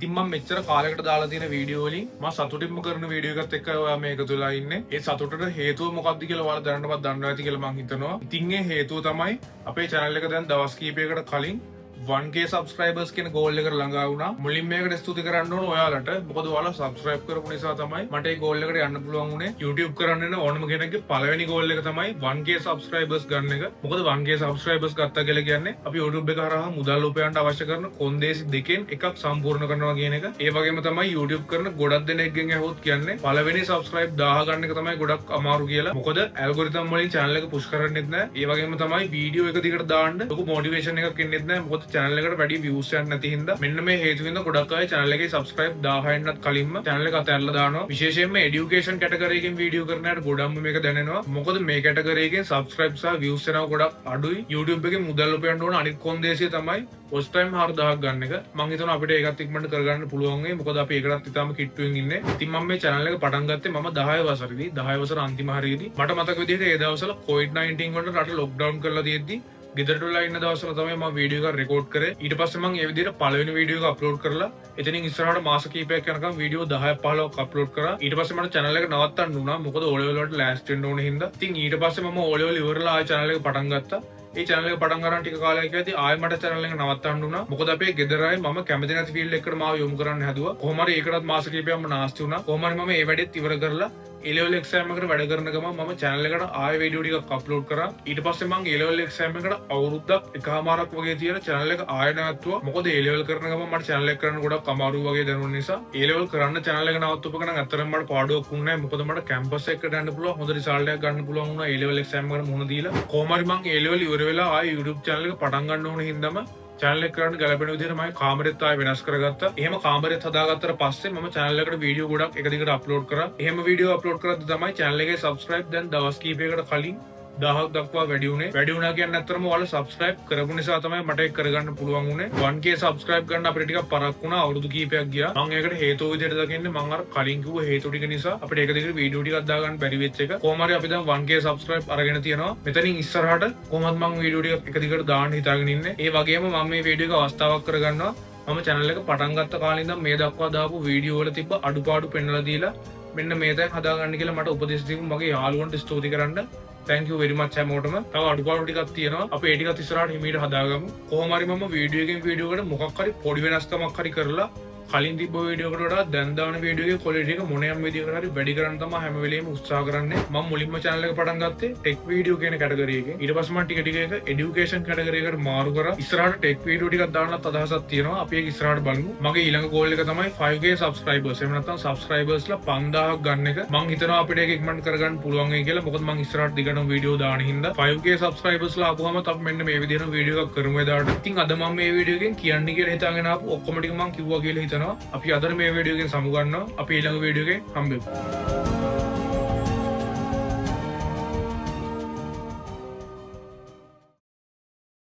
ඉතින් මම මෙච්චර කාලයකට දාලා තියෙන වීඩියෝ වලින් මම සතුටින්ම කරන වීඩියෝ එකත් එක්ක ඔයා මේක තුලා ඉන්නේ. ඒ සතුටට හේතුව මොකක්ද කියලා ඔයාලා දැනටමත් දන්නවා ඇති කියලා මම හිතනවා. ඉතින් ඒ හේතුව තමයි අපේ channel එක දැන් දවස් කිහිපයකට කලින් 1k subscribers කියන goal එකට ළඟා වුණා. මුලින්ම මේකට ස්තුති කරන්න ඕන ඔයාලට. මොකද ඔයාලා subscribe කරපු නිසා තමයි මට මේ goal එකට යන්න පුළුවන් වුණේ. YouTube කරන්න යන ඕනම කෙනෙක්ගේ පළවෙනි goal එක තමයි 1k subscribers ගන්න එක. මොකද 1k subscribers ගත්තා කියලා කියන්නේ අපි YouTube එක හරහා මුදල් උපයන්න අවශ්‍ය කරන කොන්දේසි දෙකෙන් එකක් සම්පූර්ණ කරනවා කියන එක. ඒ වගේම තමයි YouTube කරන ගොඩක් දෙනෙක්ගෙන් ඇහුවොත් කියන්නේ පළවෙනි subscribe 1000 ගන්න එක තමයි ගොඩක් අමාරු කියලා. මොකද algorithm වලින් channel එක push කරන්නෙත් නැහැ. ඒ වගේම තමයි video එක දිගට දාන්න ලොකු motivation එකක් එන්නෙත් නැහැ. මොකද channel එකට වැඩි views යන්නේ නැති හින්දා මෙන්න මේ හේතු හින්දා ගොඩක් අය channel එකේ subscribe 1000න්වත් කලින්ම channel එක අතහැරලා දානවා. විශේෂයෙන්ම education category එකෙන් video කරන අයට ගොඩක්ම මේක දැනෙනවා. මොකද මේ category එකෙන් subscribe සහ views යනවා ගොඩක් අඩුයි. YouTube එකේ මුදල් උපයන්න ඕන අනිත් කොන්දේසිය තමයි watch time 4000ක් ගන්න එක. මම හිතනවා අපිට ඒකත් ඉක්මනට කරගන්න පුළුවන් වෙයි. මොකද අපි ඒකටත් ඉතාලම කිට්ටුවෙන් ඉන්නේ. ඉතින් මම මේ channel එක පටන් ගත්තේ මම 10 වසරේදී 10 වසර අන්තිම හරියේදී මට මතක විදිහට ඒ දවස්වල COVID-19 වලට රට lockdown කරලා තියෙද්දි ගෙදරට වෙලා ඉන්න දවස්වල තමයි මම වීඩියෝ එකක් රෙකෝඩ් කරේ. ඊට පස්සේ මම ඒ විදිහට පළවෙනි වීඩියෝ එක අප්ලෝඩ් කරලා එතනින් ඉස්සරහට මාස කිහිපයක් යනකම් වීඩියෝ 10ක් 15ක් අප්ලෝඩ් කරා. ඊට පස්සේ මට channel එක නවත්තන්න වුණා. මොකද O level වලට ලෑස්ති වෙන්න ඕන හින්දා. ඉතින් ඊට පස්සේ මම O level ඉවරලා ආයෙ channel එක පටන් ගත්තා. ඒ channel එක පටන් ගන්න ටික කාලයක් යද්දී ආයෙ මට channel එක නවත්තන්න වුණා. මොකද අපේ ගෙදර අය මම කැමති නැති ෆීල්ඩ් එකකට මාව යොමු කරන්න හැදුවා. කොහොම හරි ඒකටත් මාස කිහිපයක්ම නාස්ති වුණා. කොහොම හරි මම ඒ වැඩේත් ඉවර කරලා A level exam එකට වැඩ කරන ගමන් මම channel එකට ආයෙ වීඩියෝ ටිකක් අප්ලෝඩ් කරා. ඊට පස්සේ මම A level exam එකට අවුරුද්දක් එකමාරක් වගේ තියලා channel එක ආයෙ නැවතුවා. මොකද A level කරන ගමන් මට channel එක කරන්න ගොඩක් අමාරු වගේ දැනුන නිසා A level කරන්න channel එක නවත්තපු එක නම් අතරම මට පාඩුවක් වුණේ නැහැ. මොකද මට campus එකකට යන්න පුළුවන් හොඳ result එකක් ගන්න පුළුවන් වුණා A level exam එකට මුහුණ දීලා. කොහොම හරි මම A level ඉවර වෙලා ආයෙ YouTube channel එක පටන් ගන්න ඕන හින්දාම channel එක කරන්න ගැලපෙන විදිහට මම කාමරෙත් ආයෙ වෙනස් කරගත්තා. එහෙම කාමරෙත් හදාගත්තට පස්සේ මම channel එකට වීඩියෝ ගොඩක් එක දිගට අප්ලෝඩ් කරා. එහෙම වීඩියෝ අප්ලෝඩ් කරද්දී තමයි channel එකේ subscribe දැන් දවස් කිහිපයකට කලින් 1000ක් දක්වා වැඩි වුණේ. වැඩි වුණා කියන්නේ අත්‍තරම ඔයාලා subscribe කරපු නිසා තමයි මට ඒක කරගන්න පුළුවන් වුණේ. 1k subscribe ගන්න අපිට ටිකක් පරක් වුණා. අවුරුදු කිහිපයක් ගියා. මම ඒකට හේතුව විදිහට දකින්නේ මම අර කලින් කිව්ව හේතු ටික නිසා අපිට ඒක දිගට වීඩියෝ ටිකක් දාගන්න බැරි වෙච්ච එක. කොහොම හරි අපි දැන් 1k subscribe අරගෙන තියෙනවා. මෙතනින් ඉස්සරහට කොහොමද මම වීඩියෝ ටික එක දිගට දාන්න හිතාගෙන ඉන්නේ. ඒ වගේම මම මේ වීඩියෝ එක අවස්ථාවක් කරගන්නවා. මම channel එක පටන් ගත්ත කාලේ ඉඳන් මේ දක්වා දාපු වීඩියෝ වල තිබ්බ අඩුපාඩු පෙන්වලා දීලා මෙන්න මේ දැන් හදාගන්න කියලා මට උපදෙස් දීපු මගේ යාළුවන්ට ස්තුති කරන්න. thank you very much හැමෝටම. තව අඩුපාඩු ටිකක් තියෙනවා. අපි ඒ ටිකත් ඉස්සරහට හිමීට හදාගමු. කොහොම හරි මම වීඩියෝ එකකින් වීඩියෝ එකට මොකක් හරි පොඩි වෙනස්කමක් හරි කරලා කලින් තිබ්බ වීඩියෝ එකට වඩා දැන් දාන වීඩියෝ එකේ ක්වොලිටි එක මොන යම් විදිහකට හරි වැඩි කරන්න තමයි හැම වෙලේම උත්සාහ කරන්නේ. මම මුලින්ම channel එක පටන් ගත්තේ tech video කියන කැටගරි එකෙන්. ඊට පස්සේ මම ටික ටික ඒක education කැටගරි එකට මාරු කරා. ඉස්සරහට tech video ටිකක් දාන්නත් අදහසක් තියෙනවා. අපි ඒක ඉස්සරහට බලමු. මගේ ඊළඟ goal එක තමයි 5k subscribers. එහෙම නැත්නම් subscribers ලා 5000ක් ගන්න එක. මම හිතනවා අපිට ඒක ඉක්මනට කරගන්න පුළුවන් වෙයි කියලා. මොකද මම ඉස්සරහට දිගටම වීඩියෝ දාන හින්දා 5k subscribers ලා ආපුවම අපි මෙන්න මේ විදිහට වීඩියෝ එකක් කරමු එදාට. ඉතින් අද මම මේ වීඩියෝ එකෙන් කියන්නේ කියලා හිතාගෙන ආපු ඔක්කොම ටික මම කිව්වා කියලා හිතනවා. අපි අද මේ වීඩියෝ එකෙන් සමු ගන්නවා. අපි ඊළඟ වීඩියෝ එකේ හම්බෙමු.